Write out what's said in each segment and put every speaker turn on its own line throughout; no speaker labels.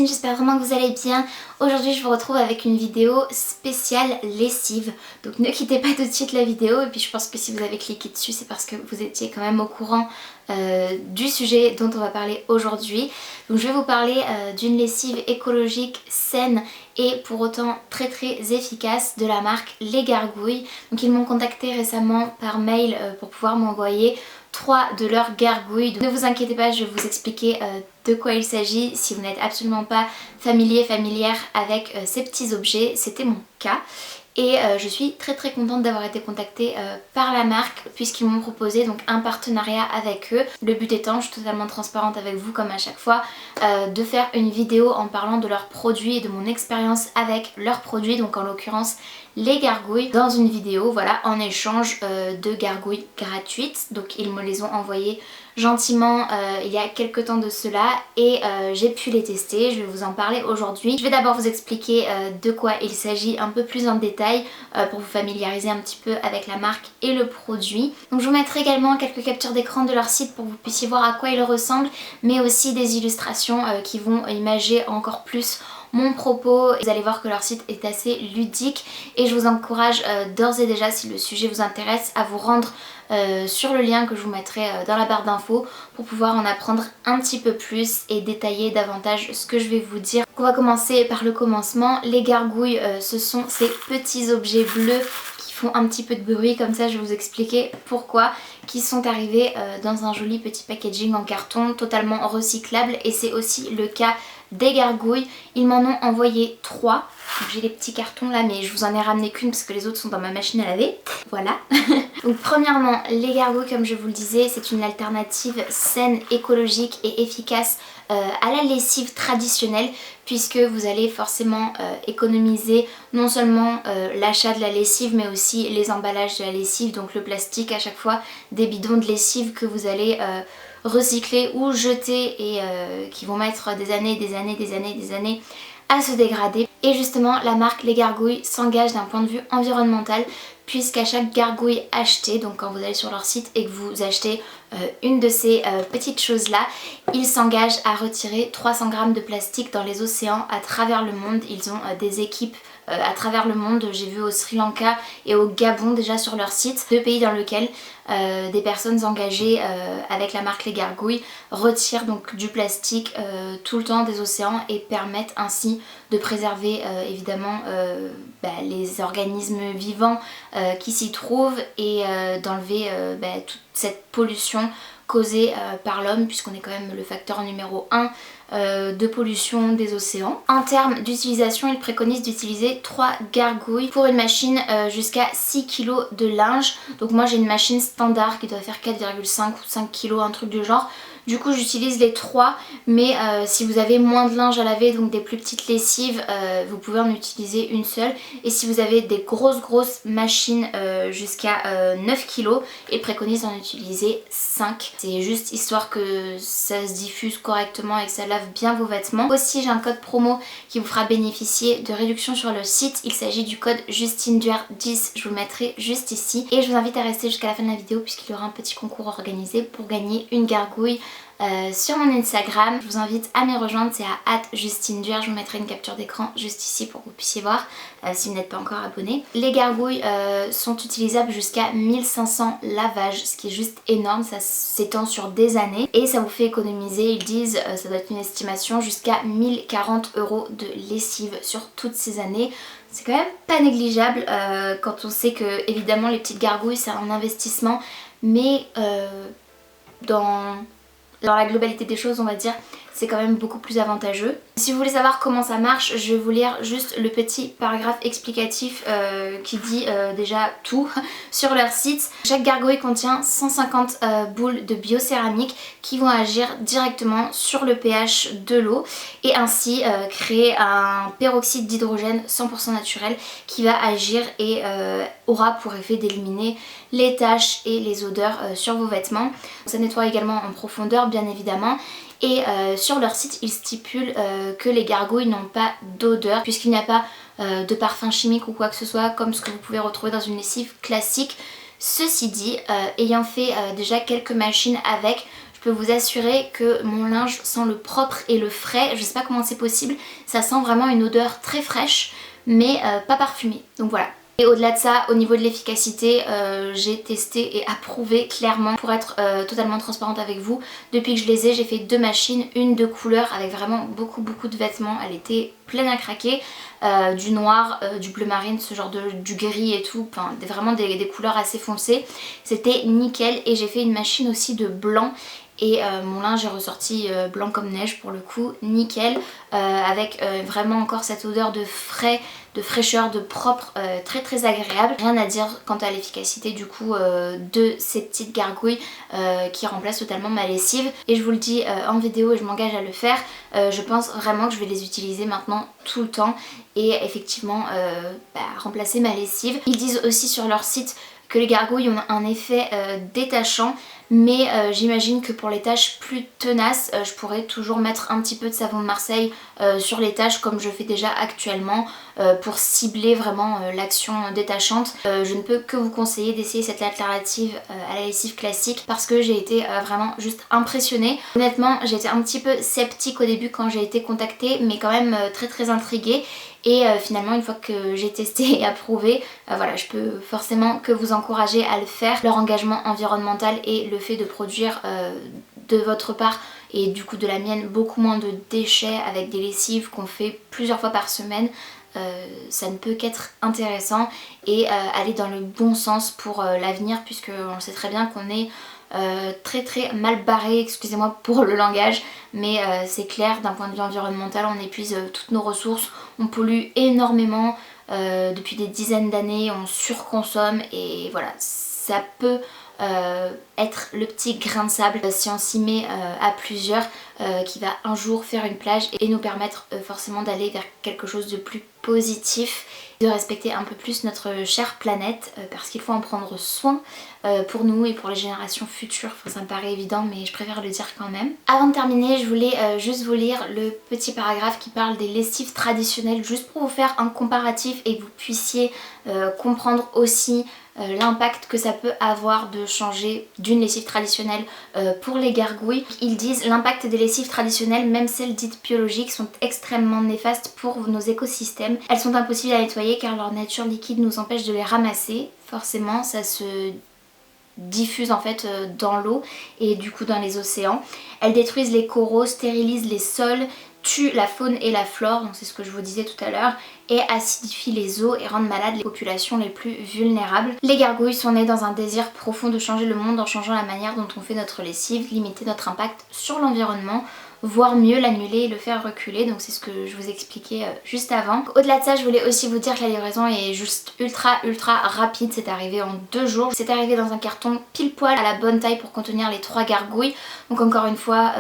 j'espère vraiment que vous allez bien. Aujourd'hui je vous retrouve avec une vidéo spéciale lessive. Donc ne quittez pas tout de suite la vidéo, et puis je pense que si vous avez cliqué dessus c'est parce que vous étiez quand même au courant du sujet dont on va parler aujourd'hui. Donc je vais vous parler d'une lessive écologique, saine et pour autant très efficace de la marque Les Gargouilles. Donc ils m'ont contacté récemment par mail pour pouvoir m'envoyer 3 de leurs gargouilles. Donc, ne vous inquiétez pas, je vais vous expliquer de quoi il s'agit si vous n'êtes absolument pas familière avec ces petits objets. C'était mon cas. Et je suis très contente d'avoir été contactée par la marque puisqu'ils m'ont proposé donc un partenariat avec eux. Le but étant, je suis totalement transparente avec vous comme à chaque fois, de faire une vidéo en parlant de leurs produits et de mon expérience avec leurs produits, donc en l'occurrence les gargouilles, dans une vidéo, voilà, en échange de gargouilles gratuites. Donc ils me les ont envoyées gentiment il y a quelques temps de cela et j'ai pu les tester. Je vais vous en parler aujourd'hui. Je vais d'abord vous expliquer de quoi il s'agit un peu plus en détail pour vous familiariser un petit peu avec la marque et le produit. Donc je vous mettrai également quelques captures d'écran de leur site pour que vous puissiez voir à quoi ils ressemblent, mais aussi des illustrations qui vont imager encore plus mon propos. Vous allez voir que leur site est assez ludique et je vous encourage d'ores et déjà, si le sujet vous intéresse, à vous rendre sur le lien que je vous mettrai dans la barre d'infos pour pouvoir en apprendre un petit peu plus et détailler davantage ce que je vais vous dire. On va commencer par le commencement. Les gargouilles, ce sont ces petits objets bleus qui font un petit peu de bruit, comme ça je vais vous expliquer pourquoi, qui sont arrivés dans un joli petit packaging en carton totalement recyclable, et c'est aussi le cas des gargouilles. Ils m'en ont envoyé 3. J'ai les petits cartons là, mais je vous en ai ramené qu'une parce que les autres sont dans ma machine à laver. Voilà. Donc premièrement, les gargouilles, comme je vous le disais, c'est une alternative saine, écologique et efficace à la lessive traditionnelle, puisque vous allez forcément économiser non seulement l'achat de la lessive mais aussi les emballages de la lessive, donc le plastique à chaque fois, des bidons de lessive que vous allez recycler ou jeter et qui vont mettre des années à se dégrader. Et justement la marque Les Gargouilles s'engage d'un point de vue environnemental, puisqu'à chaque gargouille achetée, donc quand vous allez sur leur site et que vous achetez une de ces petites choses là, ils s'engagent à retirer 300 grammes de plastique dans les océans à travers le monde. Ils ont des équipes à travers le monde. J'ai vu au Sri Lanka et au Gabon déjà sur leur site, 2 pays dans lesquels des personnes engagées avec la marque Les Gargouilles retirent donc du plastique tout le temps des océans et permettent ainsi de préserver évidemment les organismes vivants qui s'y trouvent et d'enlever toute cette pollution causée par l'homme, puisqu'on est quand même le facteur numéro 1 de pollution des océans. En termes d'utilisation, ils préconisent d'utiliser 3 gargouilles pour une machine jusqu'à 6 kg de linge. Donc moi j'ai une machine standard qui doit faire 4,5 ou 5 kg, un truc du genre. Du coup j'utilise les 3, mais si vous avez moins de linge à laver, donc des plus petites lessives, vous pouvez en utiliser une seule. Et si vous avez des grosses machines jusqu'à 9 kg, ils préconisent d'en utiliser 5. C'est juste histoire que ça se diffuse correctement et que ça lave bien vos vêtements. Aussi j'ai un code promo qui vous fera bénéficier de réduction sur le site. Il s'agit du code JustineDuer10, je vous le mettrai juste ici. Et je vous invite à rester jusqu'à la fin de la vidéo puisqu'il y aura un petit concours organisé pour gagner une gargouille sur mon Instagram. Je vous invite à me rejoindre, c'est à @JustineDuer. Je vous mettrai une capture d'écran juste ici pour que vous puissiez voir si vous n'êtes pas encore abonné. Les gargouilles sont utilisables jusqu'à 1500 lavages, ce qui est juste énorme. Ça s'étend sur des années et ça vous fait économiser, ils disent, ça doit être une estimation, jusqu'à 1040 € de lessive sur toutes ces années. C'est quand même pas négligeable quand on sait que évidemment les petites gargouilles c'est un investissement, mais dans la globalité des choses on va dire, c'est quand même beaucoup plus avantageux. Si vous voulez savoir comment ça marche, je vais vous lire juste le petit paragraphe explicatif qui dit déjà tout sur leur site. Chaque gargouille contient 150 boules de biocéramique qui vont agir directement sur le pH de l'eau et ainsi créer un peroxyde d'hydrogène 100% naturel qui va agir et aura pour effet d'éliminer les taches et les odeurs sur vos vêtements. Ça nettoie également en profondeur bien évidemment. Et sur leur site ils stipulent que les gargouilles n'ont pas d'odeur puisqu'il n'y a pas de parfum chimique ou quoi que ce soit comme ce que vous pouvez retrouver dans une lessive classique. Ceci dit, ayant fait déjà quelques machines avec, je peux vous assurer que mon linge sent le propre et le frais. Je sais pas comment c'est possible, ça sent vraiment une odeur très fraîche mais pas parfumée. Donc voilà. Et au-delà de ça, au niveau de l'efficacité, j'ai testé et approuvé clairement. Pour être totalement transparente avec vous, depuis que je les ai, j'ai fait 2 machines, une de couleur avec vraiment beaucoup de vêtements. Elle était pleine à craquer, du noir, du bleu marine, ce genre du gris et tout, enfin vraiment des couleurs assez foncées. C'était nickel. Et j'ai fait une machine aussi de blanc. Et mon linge est ressorti blanc comme neige pour le coup, nickel, avec vraiment encore cette odeur de frais, de fraîcheur, de propre, très agréable. Rien à dire quant à l'efficacité du coup de ces petites gargouilles qui remplacent totalement ma lessive. Et je vous le dis en vidéo et je m'engage à le faire, je pense vraiment que je vais les utiliser maintenant tout le temps et effectivement remplacer ma lessive. Ils disent aussi sur leur site que les gargouilles ont un effet détachant, mais j'imagine que pour les tâches plus tenaces, je pourrais toujours mettre un petit peu de savon de Marseille sur les tâches comme je fais déjà actuellement pour cibler vraiment l'action détachante. Je ne peux que vous conseiller d'essayer cette alternative à la lessive classique parce que j'ai été vraiment juste impressionnée. Honnêtement, j'ai été un petit peu sceptique au début quand j'ai été contactée, mais quand même très intriguée. Et finalement une fois que j'ai testé et approuvé, voilà, je peux forcément que vous encourager à le faire. Leur engagement environnemental et le fait de produire de votre part et du coup de la mienne beaucoup moins de déchets avec des lessives qu'on fait plusieurs fois par semaine, ça ne peut qu'être intéressant et aller dans le bon sens pour l'avenir, puisque on sait très bien qu'on est très mal barré, excusez-moi pour le langage, mais c'est clair, d'un point de vue environnemental on épuise toutes nos ressources, on pollue énormément depuis des dizaines d'années, on surconsomme et voilà, ça peut être le petit grain de sable si on s'y met à plusieurs qui va un jour faire une plage et nous permettre forcément d'aller vers quelque chose de plus positif, de respecter un peu plus notre chère planète parce qu'il faut en prendre soin pour nous et pour les générations futures. Enfin, ça me paraît évident mais je préfère le dire quand même. Avant de terminer, je voulais juste vous lire le petit paragraphe qui parle des lessives traditionnelles, juste pour vous faire un comparatif et que vous puissiez comprendre aussi l'impact que ça peut avoir de changer d'une lessive traditionnelle pour les gargouilles. Ils disent: l'impact des lessives traditionnelles, même celles dites biologiques, sont extrêmement néfastes pour nos écosystèmes. Elles sont impossibles à nettoyer car leur nature liquide nous empêche de les ramasser. Forcément ça se diffuse en fait dans l'eau et du coup dans les océans. Elles détruisent les coraux, stérilisent les sols, tuent la faune et la flore, donc c'est ce que je vous disais tout à l'heure, et acidifient les eaux et rendent malades les populations les plus vulnérables. Les gargouilles sont nées dans un désir profond de changer le monde en changeant la manière dont on fait notre lessive, limiter notre impact sur l'environnement, voire mieux l'annuler et le faire reculer, donc c'est ce que je vous expliquais juste avant. Au-delà de ça, je voulais aussi vous dire que la livraison est juste ultra rapide, c'est arrivé en 2 jours. C'est arrivé dans un carton pile poil à la bonne taille pour contenir les 3 gargouilles, donc encore une fois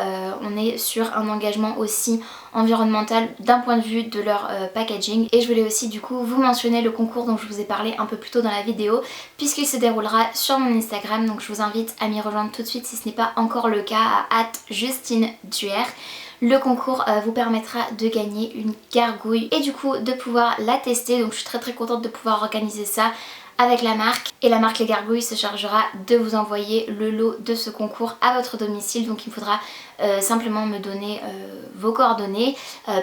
on est sur un engagement aussi environnemental d'un point de vue de leur packaging. Et je voulais aussi du coup vous mentionner le concours dont je vous ai parlé un peu plus tôt dans la vidéo, puisqu'il se déroulera sur mon Instagram, donc je vous invite à m'y rejoindre tout de suite si ce n'est pas encore le cas, à @JustineDuer. Le concours vous permettra de gagner une gargouille et du coup de pouvoir la tester, donc je suis très contente de pouvoir organiser ça avec la marque. Et la marque Les Gargouilles se chargera de vous envoyer le lot de ce concours à votre domicile, donc il faudra simplement me donner vos coordonnées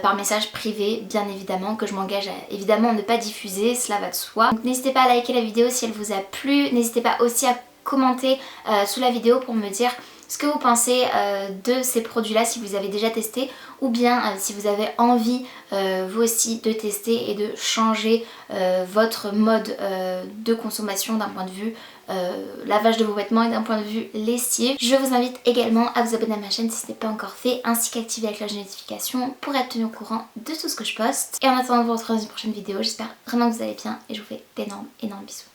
par message privé, bien évidemment, que je m'engage à évidemment ne pas diffuser, cela va de soi. Donc n'hésitez pas à liker la vidéo si elle vous a plu, n'hésitez pas aussi à commenter sous la vidéo pour me dire ce que vous pensez de ces produits là, si vous les avez déjà testés ou bien si vous avez envie vous aussi de tester et de changer votre mode de consommation d'un point de vue lavage de vos vêtements et d'un point de vue lessive. Je vous invite également à vous abonner à ma chaîne si ce n'est pas encore fait, ainsi qu'activer la cloche de notification pour être tenu au courant de tout ce que je poste. Et en attendant de vous retrouver dans une prochaine vidéo, j'espère vraiment que vous allez bien et je vous fais d'énormes bisous.